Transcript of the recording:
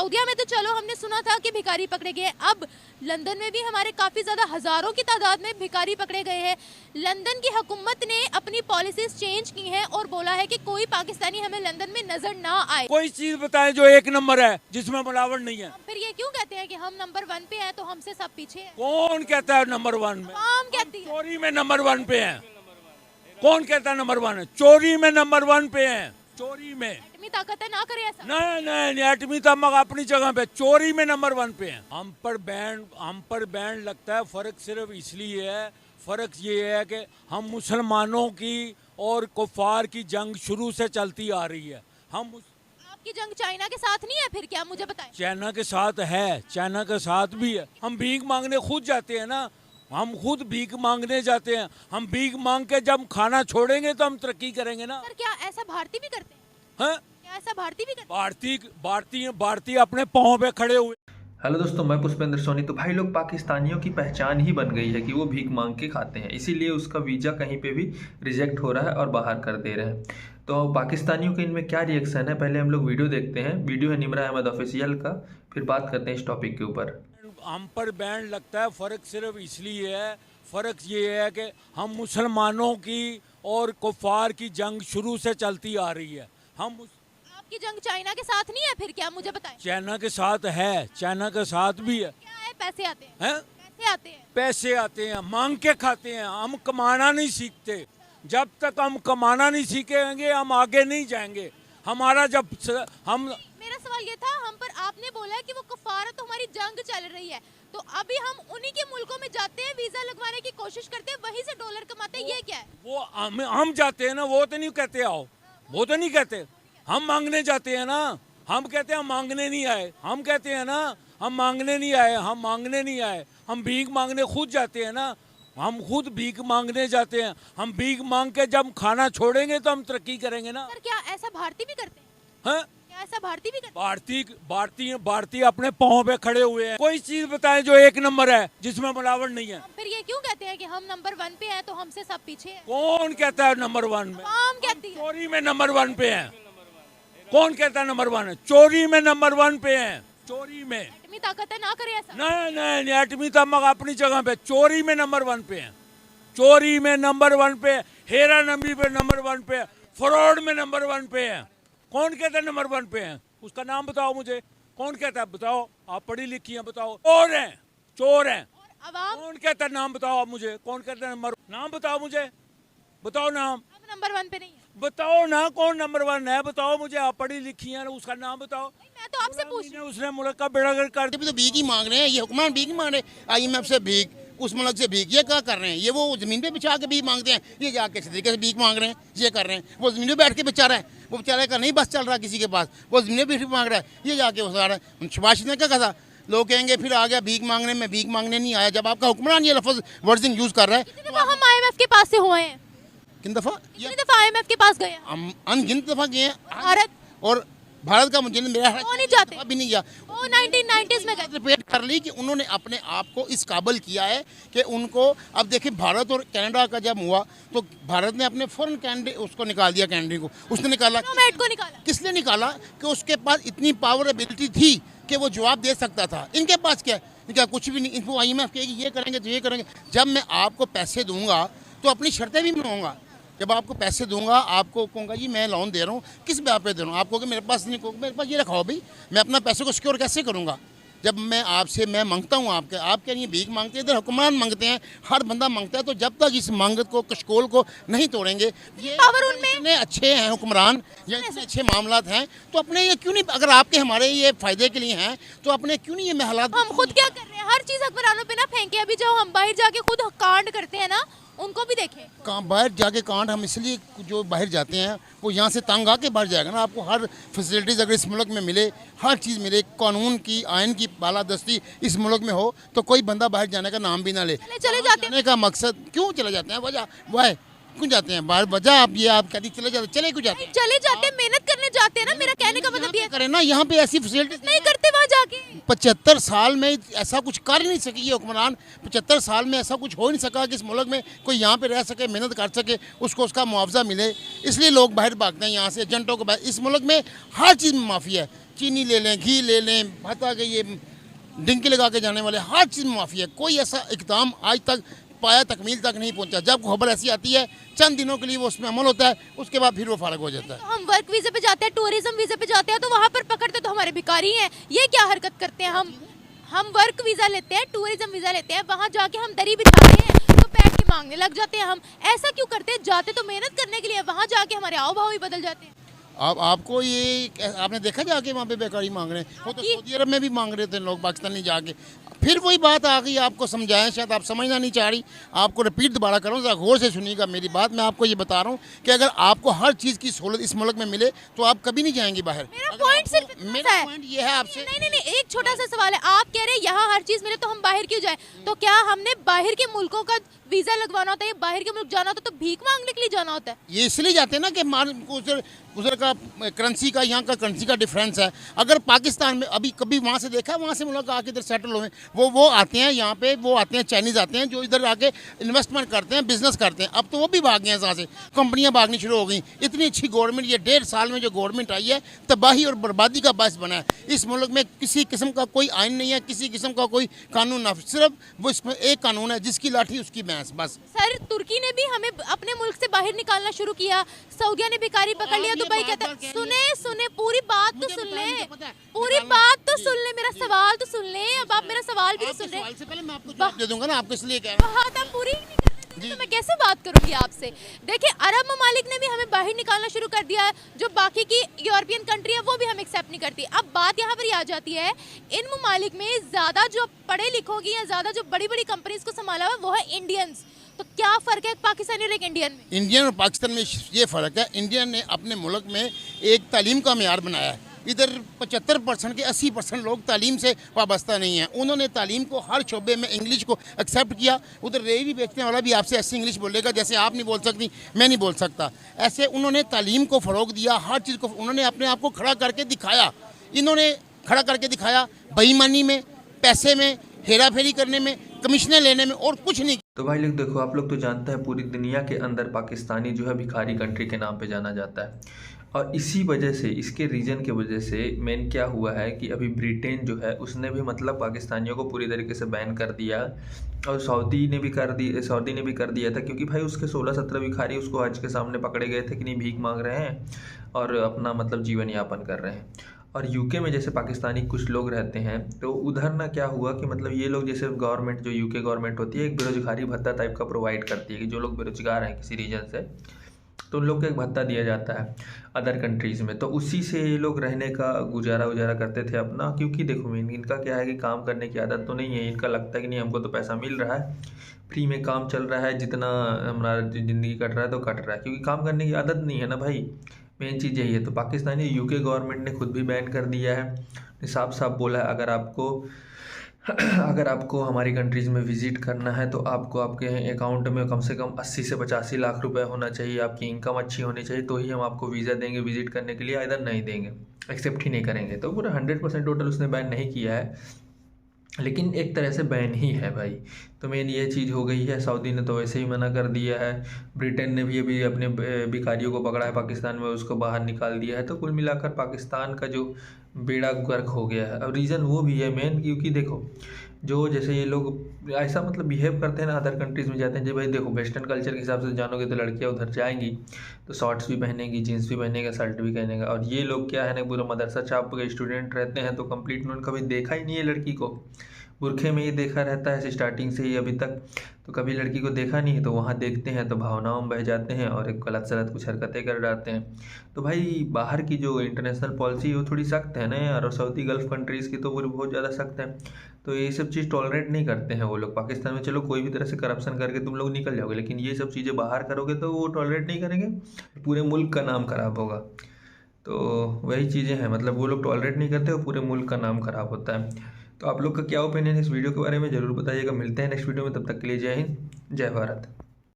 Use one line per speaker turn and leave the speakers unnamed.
सऊदीया में तो चलो हमने सुना था कि भिखारी पकड़े गए, अब लंदन में भी हमारे काफ़ी ज़्यादा हज़ारों की तादाद में भिखारी पकड़े गए हैं। लंदन की हुकूमत ने अपनी पॉलिसीज चेंज की हैं और बोला है कि कोई पाकिस्तानी हमें लंदन में नजर ना आए।
कोई चीज बताएं जो एक नंबर है जिसमें मिलावट नहीं है।
फिर ये क्यों कहते हैं कि हम नंबर 1 पे हैं तो हमसे सब पीछे हैं?
कौन कहता है नंबर 1 में?
आम कहती है।
चोरी में नंबर 1 पे है। कौन कहता है नंबर 1 है? चोरी में नंबर 1 पे है। चोरी में
एटमी ताकत है, ना करे ऐसा।
नहीं एटमी तमक अपनी जगह पे, चोरी में नंबर 1 पे है। हम पर बैन लगता है, फर्क सिर्फ इसलिए है, फर्क ये है कि हम मुसलमानों की और कुफार की जंग शुरू से चलती आ रही है।
आपकी जंग चाइना के साथ नहीं है, फिर क्या? मुझे बताएं।
चाइना के साथ है, चाइना के साथ भी है। हम भीख मांगने खुद जाते हैं ना, हम खुद भीख मांगने जाते हैं। हम भीख मांग के जब खाना छोड़ेंगे तो हम तरक्की करेंगे ना।
सर क्या ऐसा भारतीय भी करते हैं?
हैं?
क्या ऐसा भारतीय भी करते हैं?
भारतीय अपने पाँव पे खड़े हुए।
हेलो दोस्तों, मैं पुष्पेंद्र सोनी। तो भाई लोग, पाकिस्तानियों की पहचान ही बन गई है कि वो भीख मांग के खाते हैं, इसीलिए उसका वीज़ा कहीं पे भी रिजेक्ट हो रहा है और बाहर कर दे रहे हैं। तो पाकिस्तानियों के इनमें क्या रिएक्शन है, पहले हम लोग वीडियो देखते हैं। वीडियो है निमरा अहमद ऑफिशियल का, फिर बात करते हैं इस टॉपिक के ऊपर।
हम पर बैन लगता है, फर्क सिर्फ इसलिए है, फर्क ये है कि हम मुसलमानों की और कुफार की जंग शुरू से चलती आ रही है।
आपकी जंग चाइना के साथ नहीं है, फिर क्या? मुझे बताएं।
चाइना के साथ है, चाइना के साथ भी है।
क्या है? पैसे आते हैं।
हैं?
पैसे आते हैं।
पैसे आते हैं, मांग के खाते हैं। हम कमाना नहीं सीखते। जब तक हम कमाना नहीं सीखेंगे हम आगे नहीं जाएंगे। हमारा
मेरा सवाल ये था, हम पर आपने बोला है कि वो कुफार है तो हमारी जंग चल रही है, तो अभी हम उन्हीं के मुल्कों में जाते हैं, वीजा लगवाने की कोशिश करते हैं, वहीं से डॉलर कमाते हैं। ये क्या है?
वो हम जाते हैं ना, वो तो नहीं कहते आओ, वो तो नहीं कहते। हम मांगने जाते हैं ना, हम कहते हैं हम मांगने नहीं आए। हम कहते हैं ना हम मांगने नहीं आए, हम मांगने नहीं आए। हम भीख मांगने खुद जाते हैं ना, हम खुद भीख मांगने जाते हैं। हम भीख मांग के जब खाना छोड़ेंगे तो हम तरक्की करेंगे ना।
सर क्या ऐसा भारतीय भी करते हैं?
हैं?
क्या ऐसा भारतीय भी करते हैं?
भारतीय अपने पाँव पे खड़े हुए हैं। कोई चीज बताएं जो एक नंबर है जिसमें मिलावट नहीं है।
फिर ये क्यों कहते हैं कि हम नंबर 1 पे हैं तो हमसे सब पीछे हैं?
कौन कहता है नंबर 1 में?
आम कहती है।
चोरी में नंबर 1 पे है। कौन कहता है नंबर 1 है? चोरी में नंबर 1 पे है। चोरी में
एटमी ताकत है, ना करे ऐसा।
नहीं एटमी तमक अपनी जगह पे, चोरी में नंबर 1 पे है। चोरी में नंबर 1 पे, हेरा नंबी पे नंबर 1 पे, फ्रॉड में नंबर 1 पे है। कौन कहता है नंबर 1 पे है? उसका नाम बताओ मुझे। कौन कहता है? बताओ, आप पढ़ी लिखी हैं, बताओ। चोर हैं। कौन कहता है? नाम बताओ आप मुझे। कौन कहता है? नाम बताओ मुझे, बताओ नाम।
हम नंबर 1 पे नहीं है।
बताओ ना कौन नंबर 1 है, बताओ मुझे। आप पढ़ी लिखी हैं, उसका नाम बताओ।
मैं तो आपसे पूछ रही हूं।
उसने मुल्क का बेड़ा गर्क कर दिया।
तो भीख ही मांग रहे हैं, ये हुक्मरान भीख ही मांग रहे हैं। IMF से भीख, उस मुल्क से भीख, ये क्या कर रहे हैं? ये वो जमीन पे बिछा के भीख मांगते हैं, ये जाके इस तरीके से भीख मांग रहे हैं, ये कर रहे हैं। वो जमीन पे बैठ के बेचारा है, वो बेचारे का नहीं बस चल रहा किसी के पास, वो जमीन पे भीख मांग रहा है, ये जाके बता रहा है। शबाश ने क्या कहा? लोग कहेंगे फिर आ गया भीख मांगने में, भीख मांगने नहीं आया। जब आपका हुक्मरान ये लफ्ज वर्जिंग यूज कर रहा है।
कितनी दफा हम IMF के पास से हुए हैं?
किन दफा?
कितनी दफा IMF के पास गए हैं?
हम अनगिनत दफा गए हैं।
भारत
और भारत का मुझे मेरा
क्यों नहीं जाते?
अभी नहीं गया।
वो 1990s में गए।
रिपेयर कर ली कि उन्होंने अपने आप को इस काबिल किया है कि उनको, अब देखिए भारत और कनाडा का जब हुआ तो भारत ने अपने फॉरेन कैंडिडेट उसको निकाल दिया, कैनेडी को उसने निकाला।
को निकाला
किस लिए निकाला? कि उसके पास इतनी पावर एबिलिटी थी कि वो जवाब दे सकता था। इनके पास क्या है? इनका कुछ भी नहीं। इनको IMF कहेगी ये करेंगे तो ये करेंगे। जब मैं आपको पैसे दूंगा तो अपनी शर्तें भी मनवाऊंगा। जब आपको पैसे दूंगा, आपको कहूँगा जी मैं लोन दे रहा हूँ, किस ब्याह पे दे रहा हूँ? आपको कि मेरे पास नहीं, को मेरे पास ये रखा हो भाई, मैं अपना पैसे को सिक्योर कैसे करूँगा? जब मैं आपसे मैं मांगता हूँ, आप क्या नहीं भीख मांगते हैं, इधर हुक्मरान मांगते हैं, हर बंदा मांगता है। तो जब तक इस मांगत को, कशकोल को नहीं तोड़ेंगे, ये इतने अच्छे हैं हुक्मरान या इतने अच्छे मामलात हैं, तो अपने ये क्यों नहीं, अगर आपके हमारे ये फ़ायदे के लिए हैं तो अपने क्यों नहीं ये हालात?
हम खुद क्या कर रहे हैं? हर चीज़ हुक्मरानों पे ना फेंके। अभी जो हम बाहर जाके खुद कांड करते हैं ना, उनको भी देखें।
कहाँ बाहर जाके कांड, हम इसलिए जो बाहर जाते हैं वो यहाँ से तंग आके बाहर जाएगा ना। आपको हर फैसिलिटीज़ अगर इस मुल्क में मिले, हर चीज़ मिले, कानून की, आयन की बालादस्ती इस मुल्क में हो, तो कोई बंदा बाहर जाने का नाम भी ना ले।
चले जाते
जाने का मकसद क्यों चले जाते हैं? वजह वह है क्यों जाते हैं बाहर? वजह आप ये आप कभी चले जाते, चले क्यों जाते हैं?
चले जाते हैं, मेहनत करने जाते हैं ना, मेरा कहने का मतलब ये
करें ना, यहाँ पे ऐसी फैसिलिटी
नहीं करते वहाँ जाके।
75 साल में ऐसा कुछ कर ही नहीं सकी ये हुक्मरान। 75 साल में ऐसा कुछ हो ही नहीं सका कि इस मुल्क में कोई यहाँ पे रह सके, मेहनत कर सके, उसको उसका मुआवजा मिले। इसलिए लोग बाहर भागते हैं यहाँ से, एजेंटों को बाहर। इस मुल्क में हर चीज़ में माफ़ी है। चीनी ले लें, घी ले लें, हता के ये डिंकी लगा के जाने वाले, हर चीज़ में माफ़ी है। कोई ऐसा इक़दाम आज तक पाया, तकमील तक नहीं पहुंचा। जब खबर ऐसी आती है चंद दिनों के लिए वो उसमें अमल होता है, उसके बाद फिर वो फारग हो जाता है।
तो हम वर्क वीज़े पे जाते हैं, टूरिज्म वीज़े पे जाते हैं, तो वहाँ पर पकड़ते तो हमारे भिखारी हैं। ये क्या हरकत करते हैं? हम वर्क वीज़ा लेते हैं, टूरिज्म वीज़ा लेते हैं, वहाँ जाके हम दरी बिछाते हैं तो बैठ के मांगने लग जाते हैं। हम ऐसा क्यों करते हैं? जाते तो मेहनत करने के लिए, वहाँ जाके हमारे आओ भाव ही बदल जाते हैं।
आपको ये आपने देखा जाके वहाँ पे बेकारी मांग रहे हैं? वो तो सऊदी अरब में भी मांग रहे थे लोग, पाकिस्तानी जाके। फिर वही बात आ गई, आपको समझाएं, शायद आप समझना नहीं चाह रही। आपको रिपीट दोबारा करूँ, ज़रा गौर से सुनिएगा मेरी बात। मैं आपको ये बता रहा हूँ कि अगर आपको हर चीज़ की सहूलत इस मुल्क में मिले तो आप कभी नहीं जाएंगी बाहर।
मेरा पॉइंट सिर्फ इतना
मेरा
है।
पॉइंट ये है आपसे।
नहीं, एक छोटा सा सवाल है। आप कह रहे हैं यहाँ हर चीज़ मिले तो हम बाहर क्यों जाएं? तो क्या हमने बाहर के मुल्कों का वीज़ा लगवाना होता है, बाहर के मुल्क जाना होता है तो भीख मांगने के लिए जाना होता है? ये
इसलिए जाते हैं ना कि उधर का करेंसी का, यहाँ का करेंसी का डिफरेंस है। अगर पाकिस्तान में अभी कभी वहाँ से देखा, वहाँ से मुल्क आके इधर सेटल हुए, वो आते हैं यहाँ पे, वो आते हैं चाइनीज़ आते हैं जो इधर आके इन्वेस्टमेंट करते हैं, बिजनेस करते हैं। अब तो वो भी भाग गए हैं यहाँ से, कंपनियाँ भागनी शुरू हो गई। इतनी अच्छी गवर्नमेंट, ये 1.5 साल में जो गवर्नमेंट आई है, तबाही और बर्बादी का बायस बना है। इस मुल्क में किसी किस्म का कोई आइन नहीं है, किसी किस्म का कोई कानून ना, सिर्फ वो इसमें एक कानून है, जिसकी लाठी उसकी भैंस, बस।
सर, तुर्की ने भी हमें अपने मुल्क से बाहर निकालना शुरू किया, सऊदिया ने भिखारी पकड़ लिया। दुबई कहता है, सुने पूरी बात तो सुन ले, पूरी बात तो सुन ले, मेरा सवाल तो सुन ले। अब आप मेरा सवाल भी सुन रहे।
से पहले मैं आपको जवाब दे दूंगा ना, आपको इसलिए कह रहा हूं।
बात आप पूरी नहीं करते तो मैं कैसे बात करूंगी आपसे? देखिए, अरब ममालिक ने भी हमें बाहर निकालना शुरू कर दिया है। जो बाकी की यूरोपियन कंट्री है वो भी हम एक्सेप्ट नहीं करती। अब बात यहाँ पर आ जाती है, इन ममालिक में ज़्यादा जो पढ़े लिखों की या ज़्यादा जो बड़ी बड़ी कंपनीज को संभाला हुआ वो है इंडियंस। तो क्या फ़र्क है पाकिस्तानी और एक इंडियन में?
इंडियन और पाकिस्तान में ये फ़र्क है, इंडियन ने अपने मुल्क में एक तालीम का मेयार बनाया है। इधर 75% के 80% लोग तालीम से वाबस्ता नहीं हैं। उन्होंने तालीम को हर शोबे में इंग्लिश को एक्सेप्ट किया। उधर रेहड़ी बेचने वाला भी आपसे ऐसी इंग्लिश बोलेगा जैसे आप नहीं बोल सकती, मैं नहीं बोल सकता। ऐसे उन्होंने तालीम को फ़रोग दिया, हर चीज़ को उन्होंने अपने आप को खड़ा करके दिखाया। इन्होंने खड़ा करके दिखाया बेईमानी में, पैसे में, हेरा फेरी करने में, कमीशनें लेने में, और कुछ नहीं।
तो भाई लोग देखो, आप लोग तो जानते हैं पूरी दुनिया के अंदर पाकिस्तानी जो है भिखारी कंट्री के नाम पे जाना जाता है। और इसी वजह से, इसके रीजन के वजह से मेन क्या हुआ है कि अभी ब्रिटेन जो है उसने भी मतलब पाकिस्तानियों को पूरी तरीके से बैन कर दिया। और सऊदी ने भी कर दिया था, क्योंकि भाई उसके 16-17 भिखारी उसको हज के सामने पकड़े गए थे कि नहीं भीख मांग रहे हैं और अपना मतलब जीवन यापन कर रहे हैं। और यूके में जैसे पाकिस्तानी कुछ लोग रहते हैं, तो उधर ना क्या हुआ कि मतलब ये लोग, जैसे गवर्नमेंट जो यूके गवर्नमेंट होती है, एक बेरोजगारी भत्ता टाइप का प्रोवाइड करती है कि जो लोग बेरोजगार हैं किसी रीजन से, तो उन लोग को एक भत्ता दिया जाता है अदर कंट्रीज़ में। तो उसी से ये लोग रहने का गुजारा करते थे अपना। क्योंकि देखो इनका क्या है कि काम करने की आदत तो नहीं है, इनका लगता है कि नहीं हमको तो पैसा मिल रहा है, फ्री में काम चल रहा है, जितना हमारा ज़िंदगी कट रहा है तो कट रहा है, क्योंकि काम करने की आदत नहीं है ना भाई। मेन चीज़ यही है। तो पाकिस्तानी यूके गवर्नमेंट ने खुद भी बैन कर दिया है, साफ साफ बोला है अगर आपको हमारी कंट्रीज़ में विज़िट करना है तो आपको आपके अकाउंट में कम से कम 80 से 85 लाख रुपए होना चाहिए, आपकी इनकम अच्छी होनी चाहिए, तो ही हम आपको वीज़ा देंगे विज़िट करने के लिए, इधर नहीं देंगे, एक्सेप्ट ही नहीं करेंगे। तो पूरा 100% टोटल उसने बैन नहीं किया है, लेकिन एक तरह से बैन ही है भाई। तो मेन ये चीज़ हो गई है। सऊदी ने तो वैसे ही मना कर दिया है, ब्रिटेन ने भी अभी अपने भिखारियों को पकड़ा है पाकिस्तान में, उसको बाहर निकाल दिया है। तो कुल मिलाकर पाकिस्तान का जो बेड़ा गर्क हो गया है। और रीज़न वो भी है मेन, क्योंकि देखो जो जैसे ये लोग ऐसा मतलब बिहेव करते हैं ना अदर कंट्रीज़ में जाते हैं, जब भाई देखो वेस्टर्न कल्चर के हिसाब से जानोगे तो लड़कियाँ उधर जाएंगी तो शॉर्ट्स भी पहनेंगी, जीन्स भी पहनेगा, शर्ट भी पहनेगा। और ये लोग क्या है ना, पूरा मदरसा छाप के स्टूडेंट रहते हैं, तो कंप्लीट उन्होंने कभी देखा ही नहीं है लड़की को, बुरखे में ही देखा रहता है स्टार्टिंग से ही अभी तक, तो कभी लड़की को देखा नहीं है। तो वहाँ देखते हैं तो भावनाओं में बह जाते हैं और एक गलत सलत कुछ हरकतें कर डालते हैं। तो भाई बाहर की जो इंटरनेशनल पॉलिसी है वो थोड़ी सख्त है ना यार, और सऊदी गल्फ़ कंट्रीज़ की तो वो बहुत ज़्यादा सख्त है। तो ये सब चीज़ टॉलरेट नहीं करते हैं वो लोग। पाकिस्तान में चलो कोई भी तरह से करप्शन करके तुम लोग निकल जाओगे, लेकिन ये सब चीज़ें बाहर करोगे तो वो टॉलरेट नहीं करेंगे, पूरे मुल्क का नाम ख़राब होगा। तो वही चीज़ें हैं, मतलब वो लोग टॉलरेट नहीं करते और पूरे मुल्क का नाम ख़राब होता है। तो आप लोग का क्या ओपिनियन है इस वीडियो के बारे में ज़रूर बताइएगा। मिलते हैं नेक्स्ट वीडियो में, तब तक के लिए जय हिंद, जय भारत।